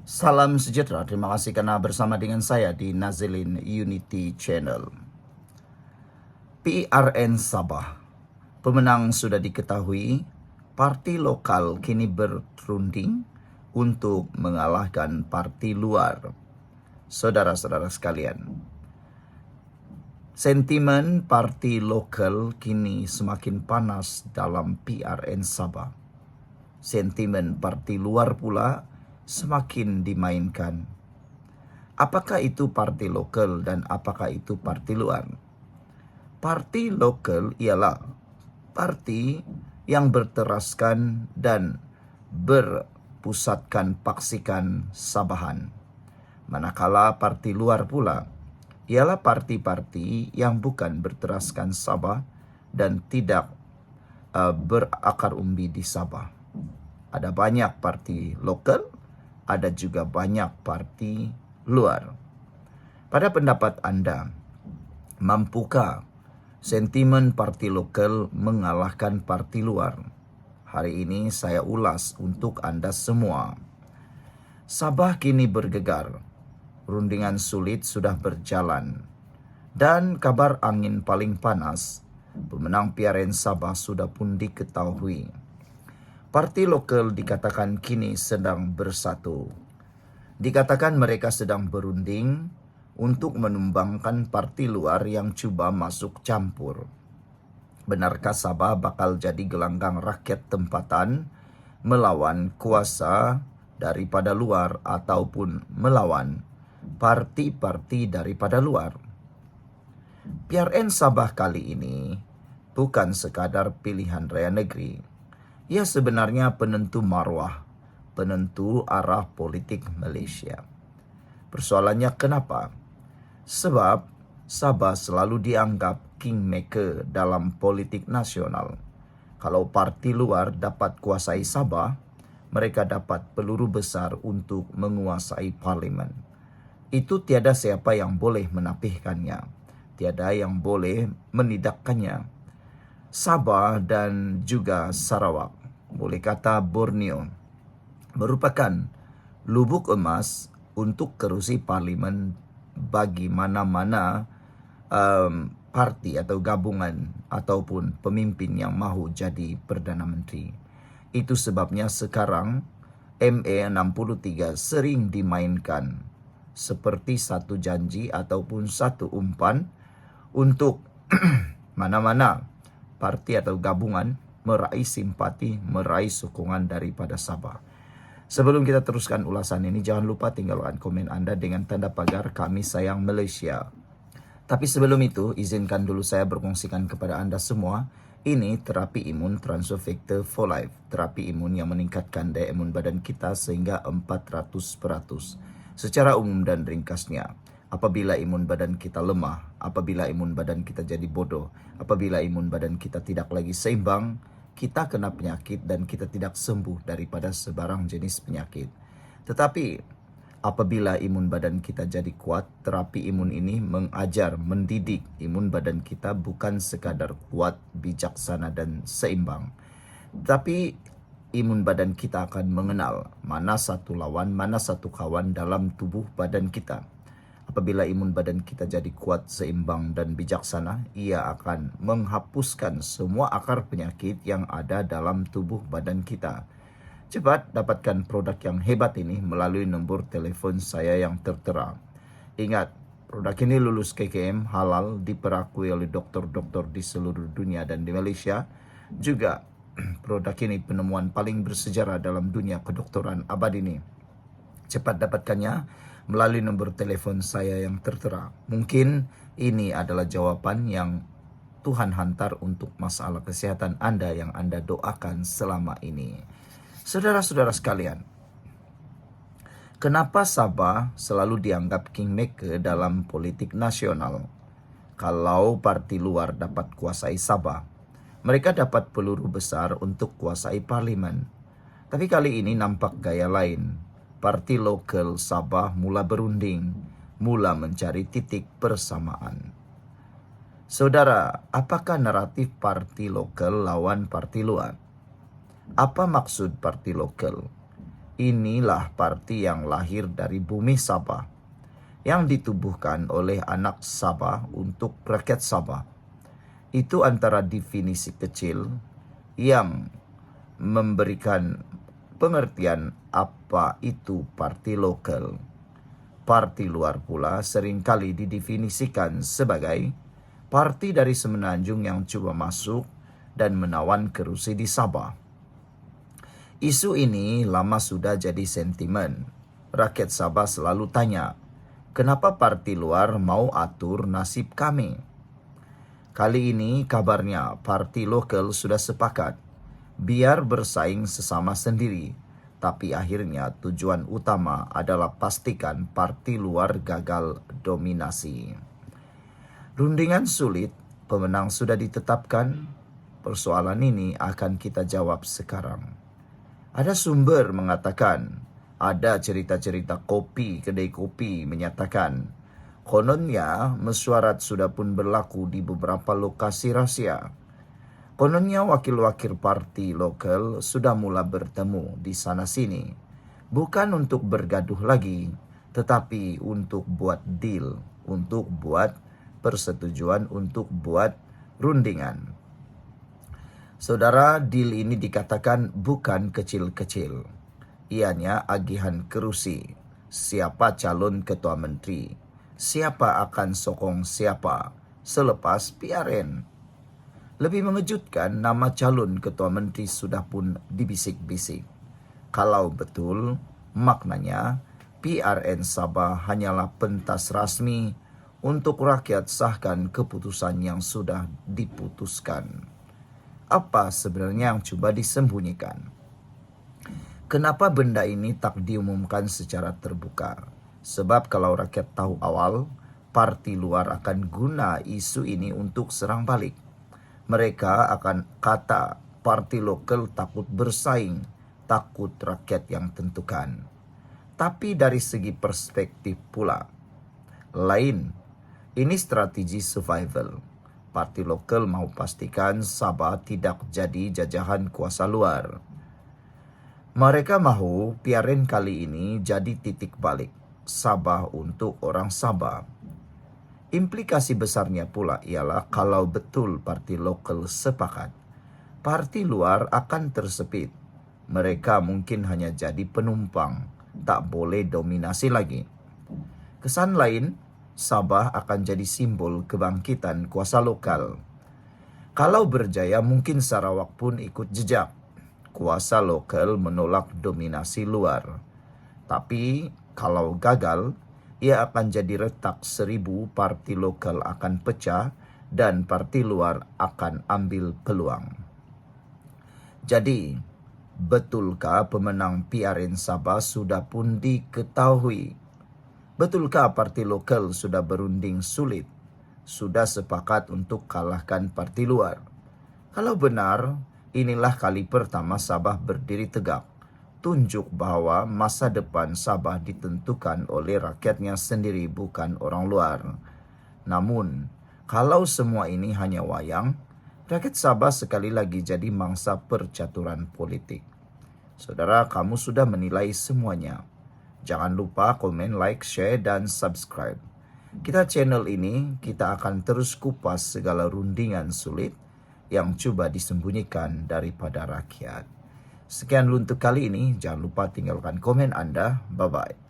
Salam sejahtera, terima kasih karena bersama dengan saya di Nazilin Unity Channel. PRN Sabah, pemenang sudah diketahui, parti lokal kini bertanding untuk mengalahkan parti luar. Saudara-saudara sekalian, sentimen parti lokal kini semakin panas dalam PRN Sabah. Sentimen parti luar pula semakin dimainkan. Apakah itu parti lokal dan apakah itu parti luar? Parti lokal ialah parti yang berteraskan dan berpusatkan paksikan Sabahan. Manakala parti luar pula ialah parti-parti yang bukan berteraskan Sabah dan tidak berakar umbi di Sabah. Ada banyak parti lokal, ada juga banyak parti luar. Pada pendapat Anda, mampukah sentimen parti lokal mengalahkan parti luar? Hari ini saya ulas untuk Anda semua. Sabah kini bergegar, rundingan sulit sudah berjalan, dan kabar angin paling panas, pemenang PRN Sabah sudah pun diketahui. Parti lokal dikatakan kini sedang bersatu. Dikatakan mereka sedang berunding untuk menumbangkan parti luar yang cuba masuk campur. Benarkah Sabah bakal jadi gelanggang rakyat tempatan melawan kuasa daripada luar ataupun melawan parti-parti daripada luar? PRN Sabah kali ini bukan sekadar pilihan raya negeri. Ia sebenarnya penentu marwah, penentu arah politik Malaysia. Persoalannya kenapa? Sebab Sabah selalu dianggap kingmaker dalam politik nasional. Kalau parti luar dapat kuasai Sabah, mereka dapat peluru besar untuk menguasai parlimen. Itu tiada siapa yang boleh menapihkannya, tiada yang boleh menidakkannya. Sabah dan juga Sarawak, boleh kata Borneo, merupakan lubuk emas untuk kerusi parlimen bagi mana-mana parti atau gabungan ataupun pemimpin yang mahu jadi Perdana Menteri. Itu sebabnya sekarang MA63 sering dimainkan seperti satu janji ataupun satu umpan untuk mana-mana parti atau gabungan meraih simpati, meraih sokongan daripada Sabah. Sebelum kita teruskan ulasan ini, jangan lupa tinggalkan komen Anda dengan tanda pagar kami sayang Malaysia. Tapi sebelum itu, izinkan dulu saya berkongsikan kepada Anda semua, ini terapi imun Transfer Factor for Life. Terapi imun yang meningkatkan daya imun badan kita sehingga 400%. Secara umum dan ringkasnya, apabila imun badan kita lemah, apabila imun badan kita jadi bodoh, apabila imun badan kita tidak lagi seimbang, kita kena penyakit dan kita tidak sembuh daripada sebarang jenis penyakit. Tetapi apabila imun badan kita jadi kuat, terapi imun ini mengajar, mendidik imun badan kita bukan sekadar kuat, bijaksana dan seimbang. Tapi imun badan kita akan mengenal mana satu lawan, mana satu kawan dalam tubuh badan kita. Apabila imun badan kita jadi kuat, seimbang dan bijaksana, ia akan menghapuskan semua akar penyakit yang ada dalam tubuh badan kita. Cepat dapatkan produk yang hebat ini melalui nombor telefon saya yang tertera. Ingat, produk ini lulus KKM, halal, diperakui oleh doktor-doktor di seluruh dunia dan di Malaysia. Juga produk ini penemuan paling bersejarah dalam dunia kedokteran abad ini. Cepat dapatkannya melalui nombor telefon saya yang tertera. Mungkin ini adalah jawaban yang Tuhan hantar untuk masalah kesehatan Anda yang Anda doakan selama ini. Saudara-saudara sekalian, kenapa Sabah selalu dianggap kingmaker dalam politik nasional? Kalau parti luar dapat kuasai Sabah, mereka dapat peluru besar untuk kuasai parlimen. Tapi kali ini nampak gaya lain. Parti lokal Sabah mula berunding, mula mencari titik persamaan. Saudara, apakah naratif parti lokal lawan parti luar? Apa maksud parti lokal? Inilah parti yang lahir dari bumi Sabah, yang ditubuhkan oleh anak Sabah untuk rakyat Sabah. Itu antara definisi kecil yang memberikan pengertian apa itu parti lokal. Parti luar pula seringkali didefinisikan sebagai parti dari semenanjung yang coba masuk dan menawan kerusi di Sabah. Isu ini lama sudah jadi sentimen. Rakyat Sabah selalu tanya, kenapa parti luar mau atur nasib kami? Kali ini kabarnya parti lokal sudah sepakat, biar bersaing sesama sendiri. Tapi akhirnya tujuan utama adalah pastikan parti luar gagal dominasi. Rundingan sulit, pemenang sudah ditetapkan. Persoalan ini akan kita jawab sekarang. Ada sumber mengatakan, ada cerita-cerita kedai kopi menyatakan, kononnya mesyuarat sudah pun berlaku di beberapa lokasi rahasia. Kononnya wakil-wakil parti lokal sudah mula bertemu di sana-sini. Bukan untuk bergaduh lagi, tetapi untuk buat deal, untuk buat persetujuan, untuk buat rundingan. Saudara, deal ini dikatakan bukan kecil-kecil. Ianya agihan kerusi, siapa calon ketua menteri, siapa akan sokong siapa selepas PRN. Lebih mengejutkan, nama calon ketua menteri sudah pun dibisik-bisik. Kalau betul, maknanya PRN Sabah hanyalah pentas rasmi untuk rakyat sahkan keputusan yang sudah diputuskan. Apa sebenarnya yang coba disembunyikan? Kenapa benda ini tak diumumkan secara terbuka? Sebab kalau rakyat tahu awal, parti luar akan guna isu ini untuk serang balik. Mereka akan kata parti lokal takut bersaing, takut rakyat yang tentukan. Tapi dari segi perspektif pula, lain. Ini strategi survival. Parti lokal mau pastikan Sabah tidak jadi jajahan kuasa luar. Mereka mahu PRN kali ini jadi titik balik Sabah untuk orang Sabah. Implikasi besarnya pula ialah kalau betul parti lokal sepakat, parti luar akan tersepit. Mereka mungkin hanya jadi penumpang, tak boleh dominasi lagi. Kesan lain, Sabah akan jadi simbol kebangkitan kuasa lokal. Kalau berjaya mungkin Sarawak pun ikut jejak. Kuasa lokal menolak dominasi luar. Tapi kalau gagal, ia akan jadi retak 1000 parti lokal akan pecah dan parti luar akan ambil peluang. Jadi, betulkah pemenang PRN Sabah sudah pun diketahui? Betulkah parti lokal sudah berunding sulit? Sudah sepakat untuk kalahkan parti luar? Kalau benar, inilah kali pertama Sabah berdiri tegak. Tunjuk bahwa masa depan Sabah ditentukan oleh rakyatnya sendiri, bukan orang luar. Namun, kalau semua ini hanya wayang, rakyat Sabah sekali lagi jadi mangsa percaturan politik. Saudara, kamu sudah menilai semuanya. Jangan lupa komen, like, share, dan subscribe. Kita channel ini, kita akan terus kupas segala rundingan sulit yang coba disembunyikan daripada rakyat. Sekian untuk kali ini, jangan lupa tinggalkan komen Anda. Bye-bye.